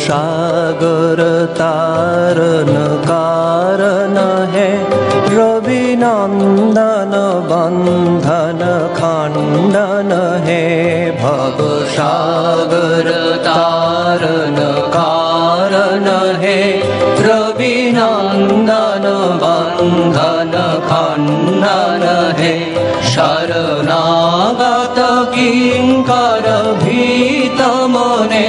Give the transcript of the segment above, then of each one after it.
सागर तारन कारण है रवि नंदन बंधन खंडन है भव सागर तारन कारण है रवि नंदन बंधन खंडन है शरणागत किंकर भीत मने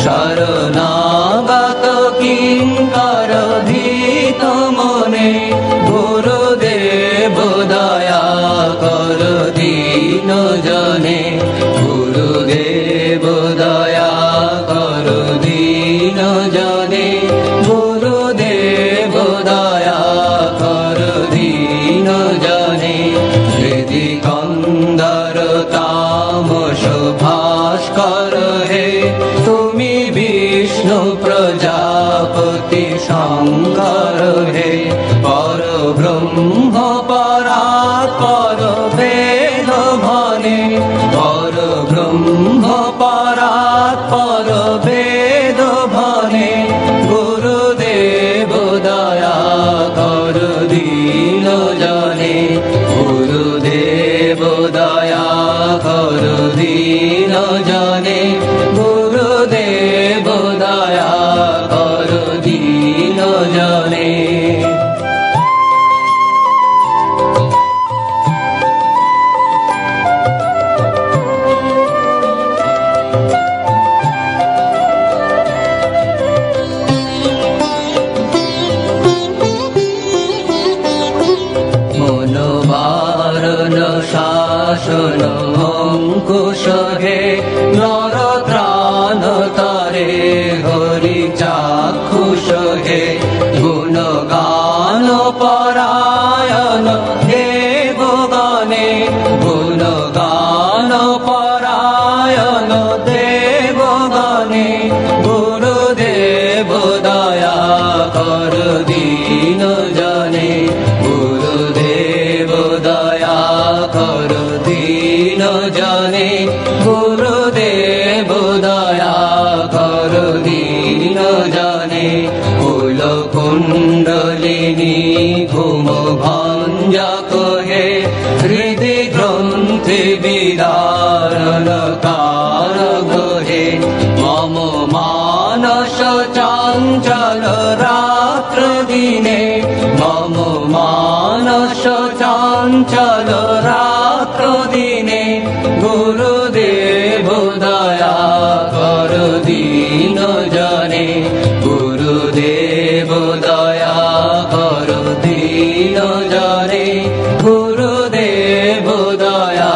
शरणागत किंकर भीत मने गुरुदेव दया कर दीन जने गुरुदेव दया कर दीन जने गुरुदेव दया कर दीन जने हृदि कंदर तामस भास्कर है तुमी विष्णु प्रजापति शंकर है पर ब्रह्म परात्पर वेद भने पर ब्रह्म परात्पर वेद भने गुरुदेव दया कर दीन जने गुरुदेव दया कर दीन जने गुरुदेव दया कर दीन जने मनोवारण शासन अंकुश है नर त्राण तारे हरि चाक्षुष है गुणगान परायण देवगणे गुणगान परायण देवगणे गुरुदेव दया कर दीन जने गुरुदेव दया कर दीन जने गुरुदेव दया कर दीन जने कुल कुंडलिनी घुम भंजक है हृदय ग्रंथि विदारण कारक है मम मानस चंचल रात्र दिने मम मानस चंचल रात्र दिने गुरुदेव दया कर दीन जने गुरुदेव दया कर दीन जने गुरुदेव दया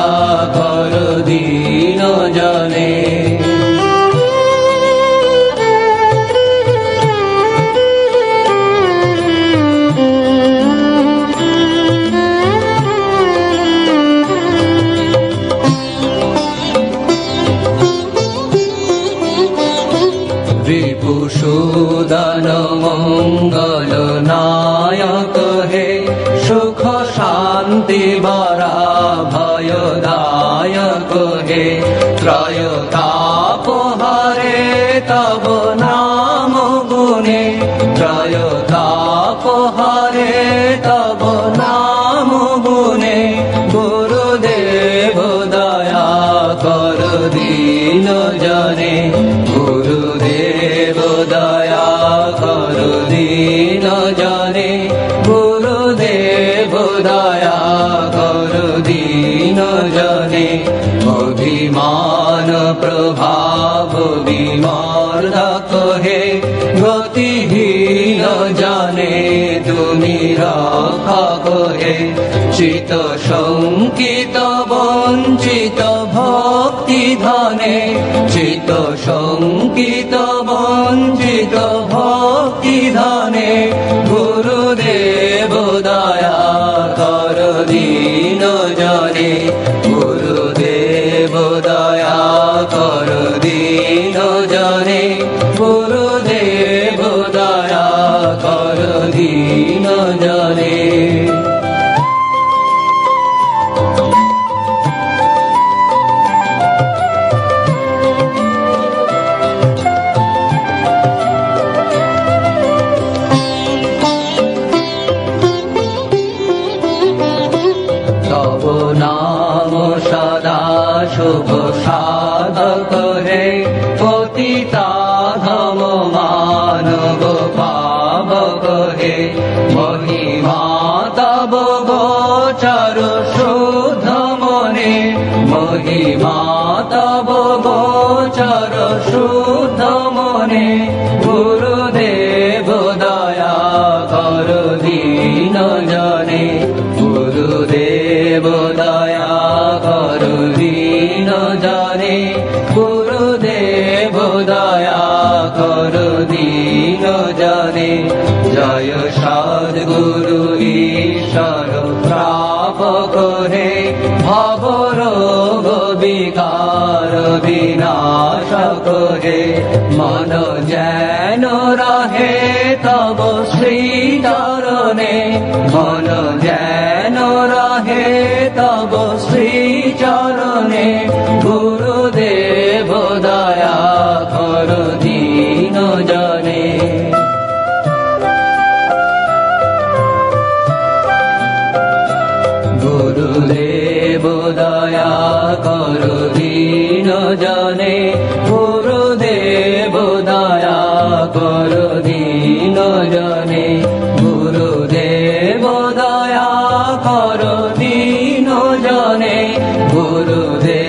বরা ভয়দায়ক হে ত্রয়তাপহারে তব নাম গুণে ত্রয়তাপহারে তব নাম গুণে গুরুদেব দয়া কর দীন জনে গুরুদেব দয়া কর দীন জনে গুরুদেব দয়া কর দীন জনে অভিমান প্রভাব বিমর্দক হে গতিহীন জানে তুমি রক্ষা হে চিত শঙ্কিত বঞ্চিত ভক্তি ধনে চিত শঙ্কিত বঞ্চিত ভক্তি ধনে গুরুদেব দয়া কর দীন জনে গুরুদেব দয়া কর দীন জনে গুরুদেব দয়া কর দীন জনে তব নাম সদা শুভ সাধক হে পতিতাধম মানব পাবক হে মহিমা তব গোচর শুদ্ধ মনে মহিমা তব গোচর শুদ্ধ মনে গুরুদেব দয়া কর দীন জনে গুরুদেব দয়া কর দীন জনে গুরুদেব দয়া কর দীন জনে জয় সদ্গুরু ঈশ্বর প্রাপক হে ভব রোগ বিকার বিনাশক হে মন যেন রহে তব শ্রী চরণে মন যেন রহে তব শ্রী চরণে গুরুদেব দয়া কর দীন জনে গুরুদেব দয়া কর দীন জনে গুরুদেব দয়া কর দীন জনে গুরুদেব দয়া কর দীন জনে গুরুদেব